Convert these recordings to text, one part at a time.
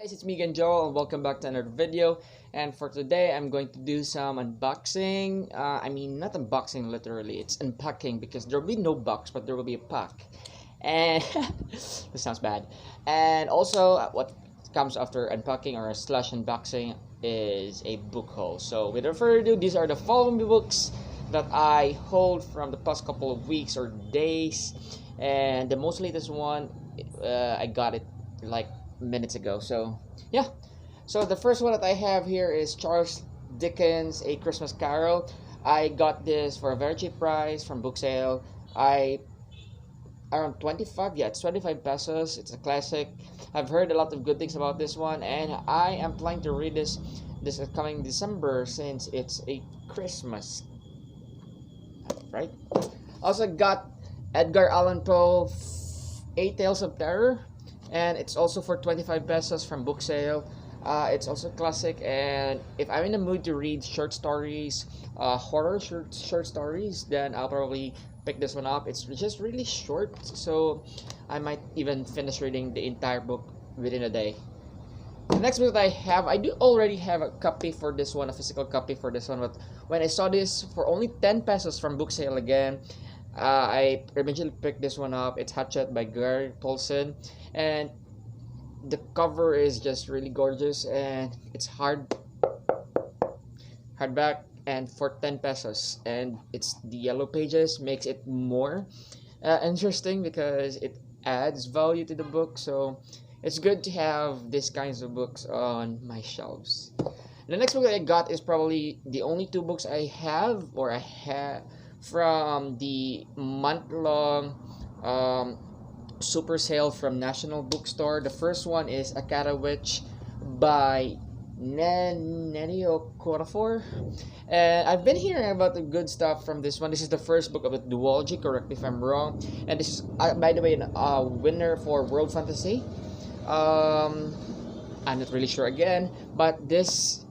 Guys, it's me again, Joel, and welcome back to another video. And for today, I'm going to do some unboxing. Not unboxing literally, it's unpacking because there will be no box, but there will be a pack. And this sounds bad. And also, what comes after unpacking or slash unboxing is a book haul. So, without further ado, these are the following books that I hold from the past couple of weeks or days. And the most latest one, I got it like minutes ago. So yeah, so the first one that I have here is Charles Dickens' A Christmas Carol. I got this for a very cheap price from book sale. I around 25, yeah, it's 25 pesos. It's a classic. I've heard a lot of good things about this one, and I am planning to read this coming December since it's a Christmas, right? Also got Edgar Allan Poe, Eight Tales of Terror, and it's also for 25 pesos from book sale. It's also classic, and if I'm in the mood to read short stories, horror short stories, then I'll probably pick this one up. It's just really short, so I might even finish reading the entire book within a day. The next book that I do already have a copy for this one, a physical copy for this one, but when I saw this for only 10 pesos from book sale again, I eventually picked this one up. It's Hatchet by Gary Paulson, and the cover is just really gorgeous, and it's hardback, and for 10 pesos, and it's the yellow pages makes it more interesting because it adds value to the book. So it's good to have these kinds of books on my shelves. The next book that I got is probably the only two books I have from the month-long super sale from National Bookstore. The first one is Akata Witch by Nenio Korafor, and I've been hearing about the good stuff from this one. This is the first book of the duology, correct me if I'm wrong, and this is by the way a winner for World Fantasy. I'm not really sure again, but this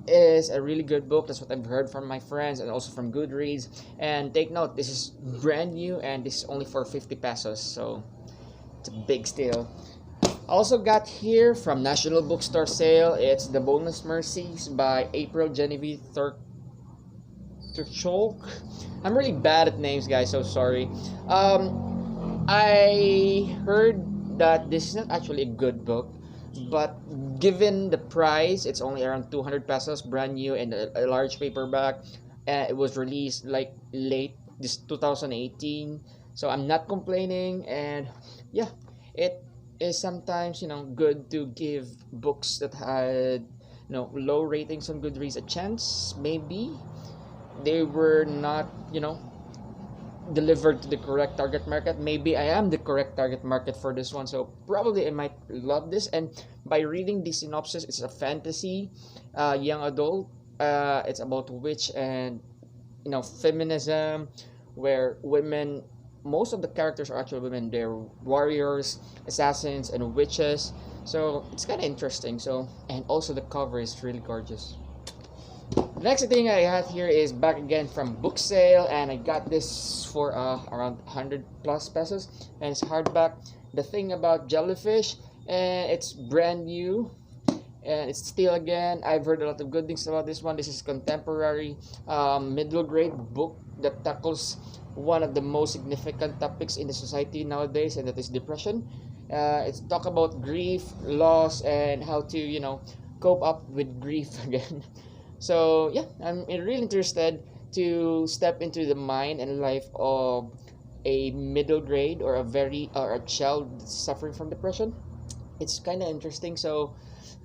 is a really good book. That's what I've heard from my friends and also from Goodreads. And take note, this is brand new and this is only for 50 pesos, so it's a big steal. Also got here from National Bookstore sale, it's The Boneless Mercies by April Genevieve Turcholk. I'm really bad at names, guys, so sorry. I heard that this is not actually a good book, but given the price, it's only around 200 pesos, brand new and a large paperback. It was released like late this 2018, so I'm not complaining. And yeah, it is sometimes good to give books that had low ratings on Goodreads a chance. Maybe they were not delivered to the correct target market. Maybe I am the correct target market for this one, so probably I might love this. And by reading the synopsis, it's a fantasy, young adult. It's about witch and feminism, where women, most of the characters are actually women. They're warriors, assassins, and witches. So it's kind of interesting. So, and also the cover is really gorgeous. The next thing I have here is back again from book sale, and I got this for around 100 plus pesos, and it's hardback. The Thing About Jellyfish, and it's brand new, and it's still again. I've heard a lot of good things about this one. This is contemporary middle grade book that tackles one of the most significant topics in the society nowadays, and that is depression. It's talk about grief, loss, and how to cope up with grief again. So yeah, I'm really interested to step into the mind and life of a middle grade or a child suffering from depression. It's kind of interesting. So,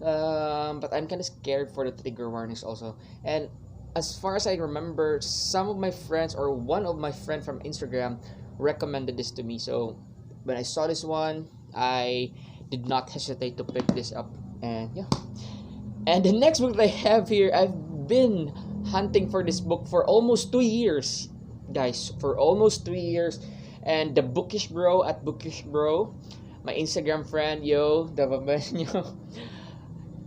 but I'm kind of scared for the trigger warnings also. And as far as I remember, some of my friends or one of my friends from Instagram recommended this to me. So when I saw this one, I did not hesitate to pick this up. And yeah. And the next book that I have here, I've been hunting for this book for almost 2 years, guys, for almost 3 years. And the Bookish Bro at Bookish Bro, my Instagram friend,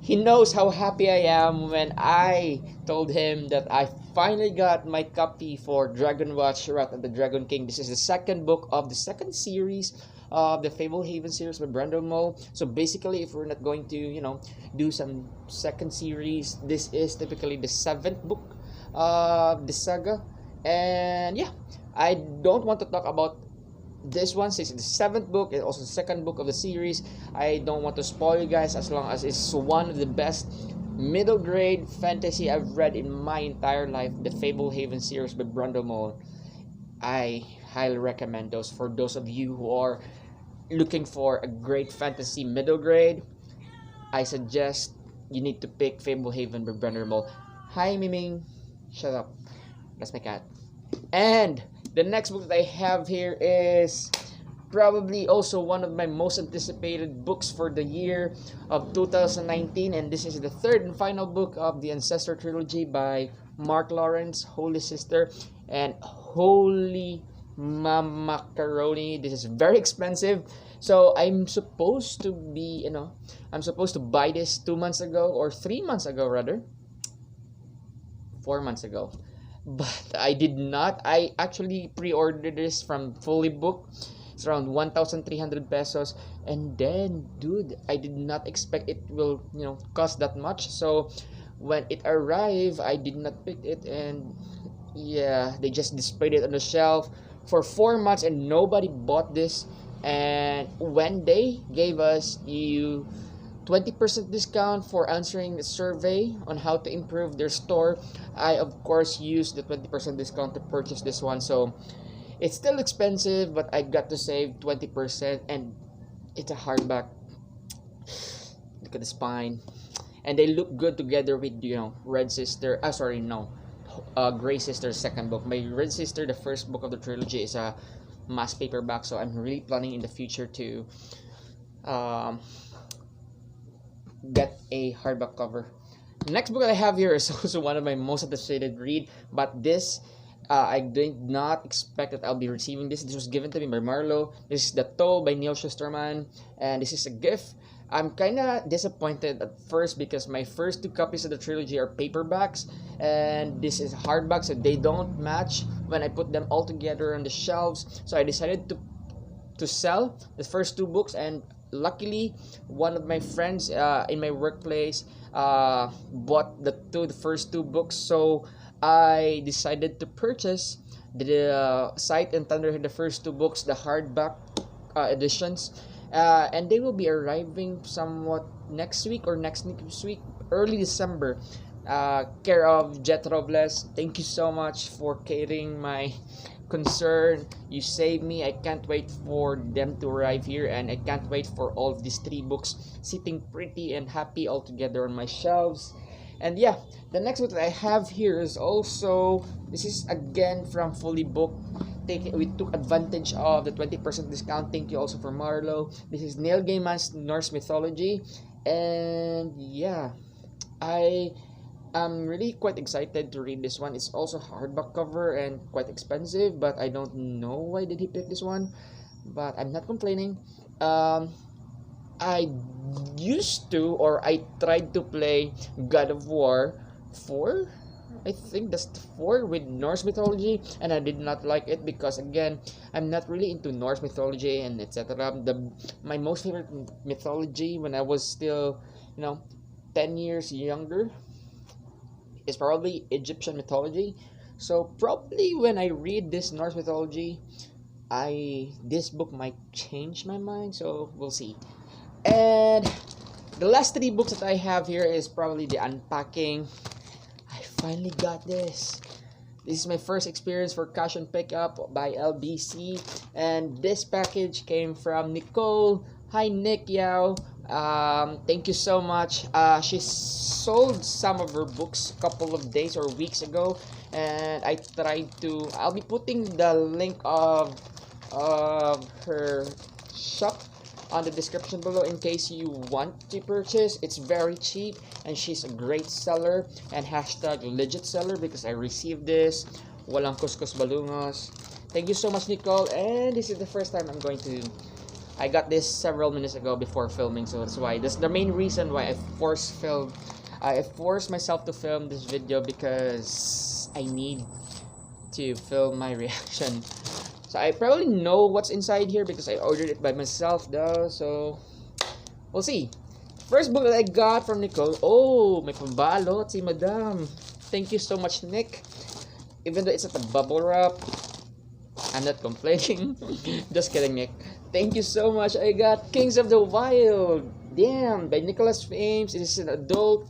he knows how happy I am when I told him that I finally got my copy for Dragon Watch, Wrath of the Dragon King. This is the second book of the second series of the Fable Haven series by Brandon Mull. So basically, if we're not going to, do some second series, this is typically the seventh book of the saga. And yeah, I don't want to talk about this one since it's the seventh book and also the second book of the series. I don't want to spoil you guys, as long as it's one of the best middle grade fantasy I've read in my entire life. The Fable Haven series by Brandon Mull. I highly recommend those for those of you who are looking for a great fantasy middle grade. I suggest you need to pick Fable Haven by Brandon Mull. Hi, Miming. Shut up. That's my cat. And the next book that I have here is probably also one of my most anticipated books for the year of 2019, and this is the third and final book of the Ancestor trilogy by Mark Lawrence, Holy Sister. And holy mama macaroni, this is very expensive. So I'm supposed to buy this 2 months ago, or 3 months ago rather, 4 months ago, but I did not. I actually pre-ordered this from Fully Book. It's around 1,300 pesos, and then, dude, I did not expect it will cost that much. So when it arrived, I did not pick it, and yeah, they just displayed it on the shelf for 4 months, and nobody bought this. And when they gave us 20% discount for answering the survey on how to improve their store, I of course used the 20% discount to purchase this one. So it's still expensive, but I got to save 20%, and it's a hardback. Look at the spine, and they look good together with Red Sister. Gray Sister's second book. My Red Sister, the first book of the trilogy, is a mass paperback, so I'm really planning in the future to get a hardback cover. The next book that I have here is also one of my most anticipated read, but this I did not expect that I'll be receiving this. This was given to me by Marlo. This is The Toe by Neil Shusterman, and this is a gift. I'm kind of disappointed at first because my first two copies of the trilogy are paperbacks, and this is hardback, so they don't match when I put them all together on the shelves. So I decided to sell the first two books, and luckily one of my friends in my workplace bought the first two books. So I decided to purchase the Sight and Thunder, the first two books, the hardback editions, and they will be arriving somewhat next week or next week, early December. Care of Jet Robles. Thank you so much for catering my concern. You saved me. I can't wait for them to arrive here, and I can't wait for all of these three books sitting pretty and happy all together on my shelves. And yeah, the next book that I have here is also, this is again from Fully Book. We took advantage of the 20% discount. Thank you also for Marlo. This is Neil Gaiman's Norse Mythology, and yeah, I'm really quite excited to read this one. It's also hardback cover and quite expensive, but I don't know why did he pick this one, but I'm not complaining. I tried to play God of War 4. I think that's the 4 with Norse mythology, and I did not like it because again, I'm not really into Norse mythology and etc. My most favorite mythology when I was still 10 years younger is probably Egyptian mythology. So probably when I read this Norse mythology, this book might change my mind, so we'll see. And the last three books that I have here is probably the Unpacking. I finally got this. This is my first experience for cash and pickup by LBC, and this package came from Nicole. Hi Nick Yao. Thank you so much. She sold some of her books a couple of days or weeks ago, and I'll be putting the link of her shop on the description below in case you want to purchase. It's very cheap, and she's a great seller, and hashtag legit seller because I received this. Walang kuskus balungos. Thank you so much, Nicole. And this is the first time I got this several minutes ago before filming, so that's the main reason why I forced myself to film this video, because I need to film my reaction. So So I probably know what's inside here because I ordered it by myself though. So we'll see. First book that I got from Nicole. Oh, may pambalot si Madam. Thank you so much, Nick. Even though it's at a bubble wrap, I'm not complaining. Just kidding, Nick. Thank you so much. I got Kings of the Wild. Damn, by Nicholas Fames. It is an adult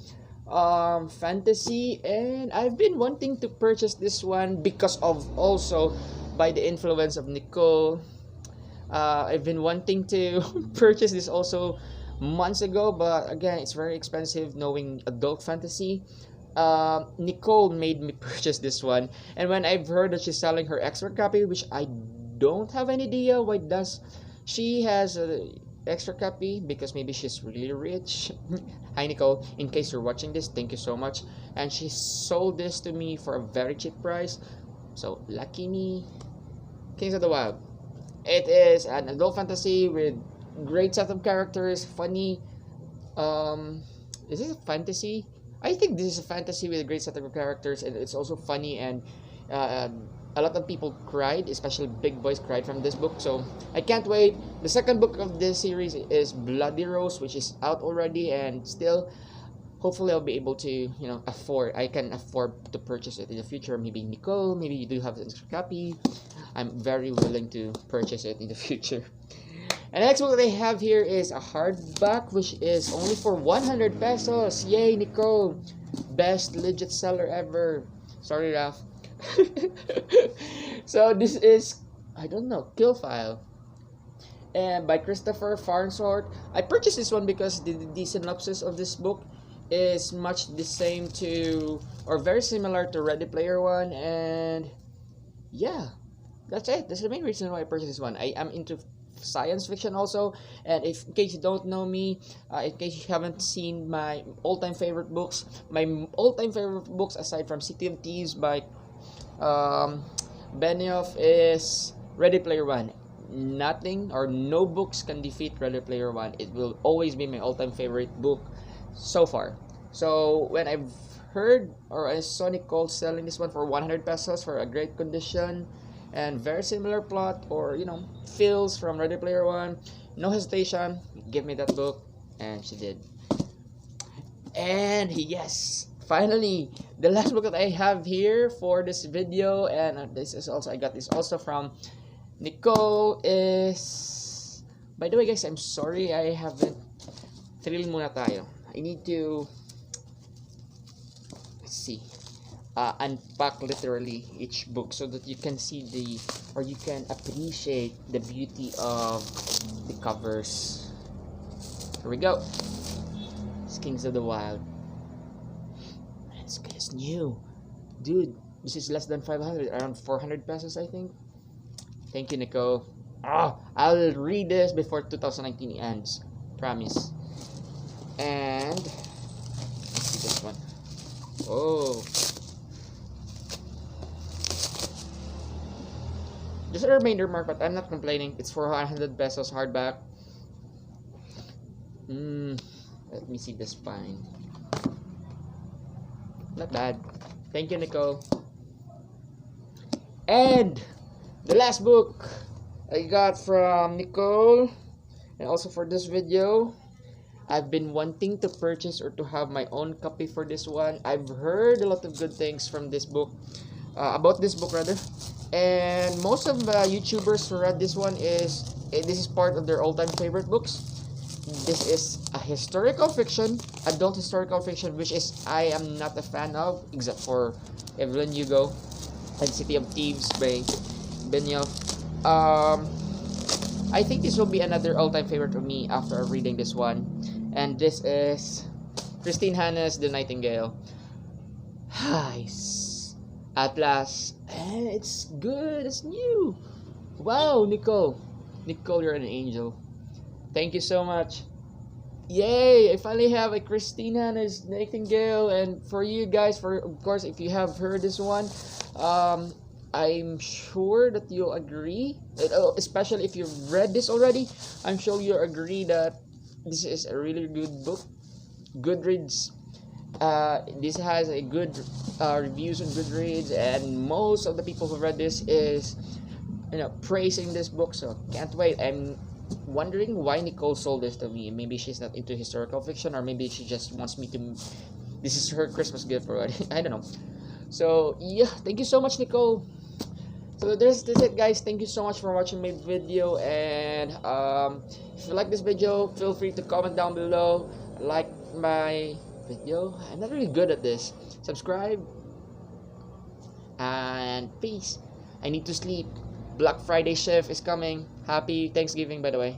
fantasy, and I've been wanting to purchase this one because of also by the influence of Nicole. I've been wanting to purchase this also months ago, but again, it's very expensive knowing adult fantasy. Nicole made me purchase this one, and when I've heard that she's selling her extra copy, which I don't have any idea why does she has a extra copy, because maybe she's really rich. Hi Nicole, in case you're watching this, thank you so much. And she sold this to me for a very cheap price, so lucky me. Kings of the Wild. It is an adult fantasy with great set of characters, funny. Is this a fantasy? I think this is a fantasy with a great set of characters, and it's also funny, and a lot of people cried, especially big boys cried from this book. So I can't wait. The second book of this series is Bloody Rose, which is out already, and still, hopefully I'll be able to, I can afford to purchase it in the future. Maybe Nicole, maybe you do have an extra copy. I'm very willing to purchase it in the future. And the next book that I have here is a hardback, which is only for 100 pesos. Yay, Nicole! Best legit seller ever. Sorry, Raf. So this is, I don't know, Kill File, and by Christopher Farnsworth. I purchased this one because the synopsis of this book is much the same to, or very similar to Ready Player One, and yeah, that's it. That's the main reason why I purchased this one. I am into science fiction also, and in case you don't know me, in case you haven't seen my all-time favorite books, aside from City of Thieves by Benioff, is Ready Player One. Nothing or no books can defeat Ready Player One. It will always be my all-time favorite book so far. So when I've heard or I saw Nicole selling this one for 100 pesos for a great condition and very similar plot, or feels from Ready Player One, no hesitation, give me that book, and she did. And yes, finally, the last book that I have here for this video, and this is also, I got this also from Nicole, is, by the way guys, I'm sorry I haven't, thrill muna tayo. I need to, let's see, unpack literally each book so that you can see or you can appreciate the beauty of the covers. Here we go. It's Kings of the Wild. It's new, dude. This is less than 500, around 400 pesos, I think. Thank you, Nicole. I'll read this before 2019 ends, promise. And let's see this one. Oh, just a reminder, Mark, but I'm not complaining. It's for 100 pesos hardback. Let me see the spine. Not bad. Thank you, Nicole. And the last book I got from Nicole, and also for this video, I've been wanting to purchase or to have my own copy for this one. I've heard a lot of good things from this book, about this book rather, and most of the YouTubers who read this one this is part of their all-time favorite books. This is a historical fiction, adult historical fiction, which is I am not a fan of, except for Evelyn Hugo and City of Thieves by Benioff. I think this will be another all-time favorite for me after reading this one. And this is Christine Hanna's The Nightingale. Nice. At last. And it's good. It's new. Wow, Nicole. Nicole, you're an angel. Thank you so much. Yay! I finally have a Christine Hanna's Nightingale. And for you guys, of course, if you have heard this one, I'm sure that you'll agree, especially if you've read this already. I'm sure you'll agree that this is a really good book. Goodreads. This has a good reviews on Goodreads, and most of the people who read this is praising this book. So can't wait. I'm wondering why Nicole sold this to me. Maybe she's not into historical fiction, or maybe she just wants me to. This is her Christmas gift already. I don't know. So yeah, thank you so much, Nicole. So this it, guys. Thank you so much for watching my video, and if you like this video, feel free to comment down below, like my video. I'm not really good at this. Subscribe, and peace. I need to sleep. Black Friday shift is coming. Happy Thanksgiving, by the way.